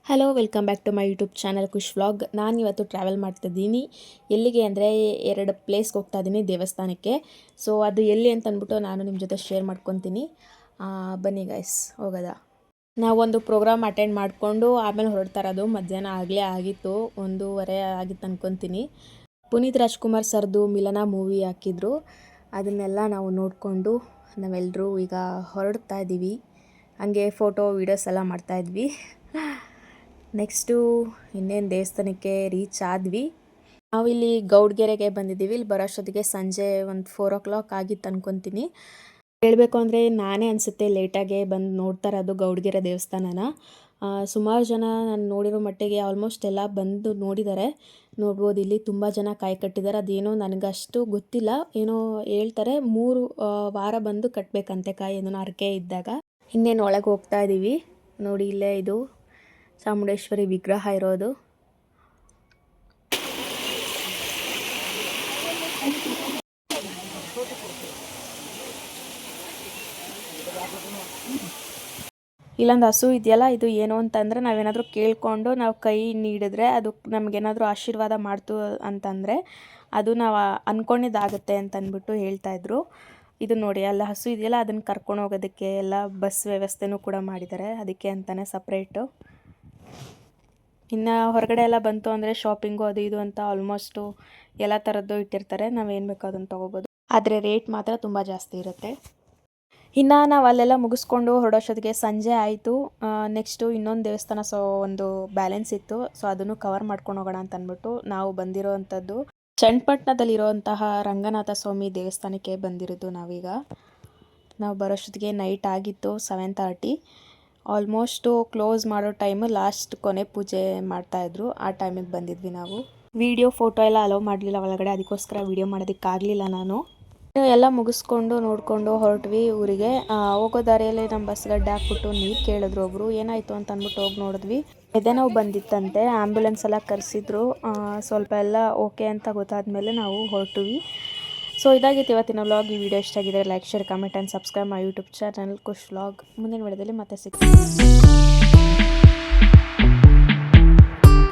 Hello welcome back to my YouTube channel Khush vlog. ನಾನು ಇವತ್ತು travel ಮಾಡ್ತಿದ್ದೀನಿ. ಎಲ್ಲಿಗೆ ಅಂದರೆ 2 ಪ್ಲೇಸ್ಗೆ ಹೋಗ್ತಾ ಇದ್ದೀನಿ, ದೇವಸ್ಥಾನಕ್ಕೆ. ಸೊ ಅದು ಎಲ್ಲಿ ಅಂತ ಅಂದ್ಬಿಟ್ಟು ನಾನು ನಿಮ್ಮ ಜೊತೆ ಶೇರ್ ಮಾಡ್ಕೊತೀನಿ. ಬನ್ನಿ ಗೈಸ್, ಹೋಗೋದ. ನಾವೊಂದು ಪ್ರೋಗ್ರಾಮ್ ಅಟೆಂಡ್ ಮಾಡಿಕೊಂಡು ಆಮೇಲೆ ಹೊರಡ್ತಾ ಇರೋದು. ಮಧ್ಯಾಹ್ನ ಆಗಲೇ ಆಗಿತ್ತು, 1:30 ಆಗಿತ್ತು ಅನ್ಕೊತೀನಿ. ಪುನೀತ್ ರಾಜ್ಕುಮಾರ್ ಸರ್ದು ಮಿಲನ ಮೂವಿ ಹಾಕಿದ್ರು. ಅದನ್ನೆಲ್ಲ ನಾವು ನೋಡಿಕೊಂಡು ನಾವೆಲ್ಲರೂ ಈಗ ಹೊರಡ್ತಾ ಇದ್ದೀವಿ. ಹಂಗೆ ಫೋಟೋ ವೀಡಿಯೋಸ್ ಎಲ್ಲ ಮಾಡ್ತಾಯಿದ್ವಿ. ನೆಕ್ಸ್ಟು ಇನ್ನೇನು ದೇವಸ್ಥಾನಕ್ಕೆ ರೀಚ್ ಆದ್ವಿ. ನಾವಿಲ್ಲಿ ಗೌಡ್ಗೆರೆಗೆ ಬಂದಿದ್ದೀವಿ. ಇಲ್ಲಿ ಬರೋಷ್ಟೊತ್ತಿಗೆ ಸಂಜೆ ಒಂದು 4 o'clock ಆಗಿತ್ತು ಅನ್ಕೊತೀನಿ. ಹೇಳಬೇಕು ಅಂದರೆ ನಾನೇ ಅನಿಸುತ್ತೆ ಲೇಟಾಗೆ ಬಂದು ನೋಡ್ತಾ ಇರೋದು ಗೌಡ್ಗೆರೆ ದೇವಸ್ಥಾನನ. ಸುಮಾರು ಜನ ನಾನು ನೋಡಿರೋ ಮಟ್ಟಿಗೆ ಆಲ್ಮೋಸ್ಟ್ ಎಲ್ಲ ಬಂದು ನೋಡಿದ್ದಾರೆ. ನೋಡ್ಬೋದು, ಇಲ್ಲಿ ತುಂಬ ಜನ ಕಾಯಿ ಕಟ್ಟಿದ್ದಾರೆ. ಅದೇನೋ ನನಗಷ್ಟು ಗೊತ್ತಿಲ್ಲ, ಏನೋ ಹೇಳ್ತಾರೆ 3 ವಾರ ಬಂದು ಕಟ್ಟಬೇಕಂತೆ ಕಾಯಿ, ಏನೋ ಹರಕೆ ಇದ್ದಾಗ. ಇನ್ನೇನು ಒಳಗೆ ಹೋಗ್ತಾ ಇದ್ದೀವಿ. ನೋಡಿ, ಇಲ್ಲೇ ಇದು ಚಾಮುಂಡೇಶ್ವರಿ ವಿಗ್ರಹ ಇರೋದು. ಇಲ್ಲೊಂದು ಹಸು ಇದೆಯಲ್ಲ, ಇದು ಏನು ಅಂತಂದರೆ ನಾವೇನಾದರೂ ಕೇಳಿಕೊಂಡು ನಾವು ಕೈ ನೀಡಿದ್ರೆ ಅದು ನಮಗೇನಾದರೂ ಆಶೀರ್ವಾದ ಮಾಡ್ತು ಅಂತಂದರೆ ಅದು ನಾವು ಅಂದ್ಕೊಂಡಿದ್ದಾಗುತ್ತೆ ಅಂತಂದ್ಬಿಟ್ಟು ಹೇಳ್ತಾಯಿದ್ರು. ಇದು ನೋಡಿ, ಅಲ್ಲಿ ಹಸು ಇದೆಯಲ್ಲ, ಅದನ್ನು ಕರ್ಕೊಂಡು ಹೋಗೋದಕ್ಕೆ ಎಲ್ಲ ಬಸ್ ವ್ಯವಸ್ಥೆನೂ ಕೂಡ ಮಾಡಿದ್ದಾರೆ, ಅದಕ್ಕೆ ಅಂತಲೇ ಸಪ್ರೇಟು. ಇನ್ನು ಹೊರಗಡೆ ಎಲ್ಲ ಬಂತು ಅಂದರೆ ಶಾಪಿಂಗು ಅದು ಇದು ಅಂತ ಆಲ್ಮೋಸ್ಟು ಎಲ್ಲ ಥರದ್ದು ಇಟ್ಟಿರ್ತಾರೆ. ನಾವೇನು ಬೇಕೋ ಅದನ್ನು ತೊಗೋಬೋದು. ಆದರೆ ರೇಟ್ ಮಾತ್ರ ತುಂಬ ಜಾಸ್ತಿ ಇರುತ್ತೆ. ಇನ್ನು ನಾವು ಅಲ್ಲೆಲ್ಲ ಮುಗಿಸ್ಕೊಂಡು ಹೊರಡೋಷ್ಟೊತ್ತಿಗೆ ಸಂಜೆ ಆಯಿತು. ನೆಕ್ಸ್ಟು ಇನ್ನೊಂದು ದೇವಸ್ಥಾನ ಒಂದು ಬ್ಯಾಲೆನ್ಸ್ ಇತ್ತು. ಸೊ ಅದನ್ನು ಕವರ್ ಮಾಡ್ಕೊಂಡು ಹೋಗೋಣ ಅಂತ ಅಂದ್ಬಿಟ್ಟು ನಾವು ಬಂದಿರೋ ಅಂಥದ್ದು ಚನ್ನಪಟ್ಟಣದಲ್ಲಿರುವಂತಹ ರಂಗನಾಥ ಸ್ವಾಮಿ ದೇವಸ್ಥಾನಕ್ಕೆ ಬಂದಿರೋದು ನಾವೀಗ. ನಾವು ಬರೋಷ್ಟೊತ್ತಿಗೆ ನೈಟ್ ಆಗಿತ್ತು, 7:30. ಆಲ್ಮೋಸ್ಟು ಕ್ಲೋಸ್ ಮಾಡೋ ಟೈಮು, ಲಾಸ್ಟ್ ಕೊನೆ ಪೂಜೆ ಮಾಡ್ತಾಯಿದ್ರು, ಆ ಟೈಮಿಗೆ ಬಂದಿದ್ವಿ ನಾವು. ವಿಡಿಯೋ ಫೋಟೋ ಎಲ್ಲ ಅಲೋ ಮಾಡಲಿಲ್ಲ ಒಳಗಡೆ, ಅದಕ್ಕೋಸ್ಕರ ವಿಡಿಯೋ ಮಾಡೋದಕ್ಕಾಗಲಿಲ್ಲ ನಾನು. ಎಲ್ಲ ಮುಗಿಸ್ಕೊಂಡು ನೋಡಿಕೊಂಡು ಹೊರಟ್ವಿ ಊರಿಗೆ. ಹೋಗೋ ದಾರಿಯಲ್ಲಿ ನಮ್ಮ ಬಸ್ ಗಡ್ಡೆ ಹಾಕ್ಬಿಟ್ಟು ನೀರು ಕೇಳಿದ್ರು ಒಬ್ಬರು. ಏನಾಯಿತು ಅಂತ ಅಂದ್ಬಿಟ್ಟು ಹೋಗಿ ನೋಡಿದ್ವಿ. ಎದೆನೋವು ಬಂದಿತ್ತಂತೆ, ಆ್ಯಂಬುಲೆನ್ಸ್ ಎಲ್ಲ ಕರೆಸಿದ್ರು. ಸ್ವಲ್ಪ ಎಲ್ಲ ಓಕೆ ಅಂತ ಗೊತ್ತಾದ್ಮೇಲೆ ನಾವು ಹೊರಟ್ವಿ. ಸೊ ಇದಾಗಿತ್ತು ಇವತ್ತಿನ ವ್ಲಾಗ್. ಈ ವಿಡಿಯೋ ಇಷ್ಟ ಆಗಿದೆ like, share, comment and subscribe my YouTube channel Khush vlog. ಮುಂದಿನ ವಿಡಿಯೋದಲ್ಲಿ ಮತ್ತೆ ಸಿಗ್ತೀವಿ.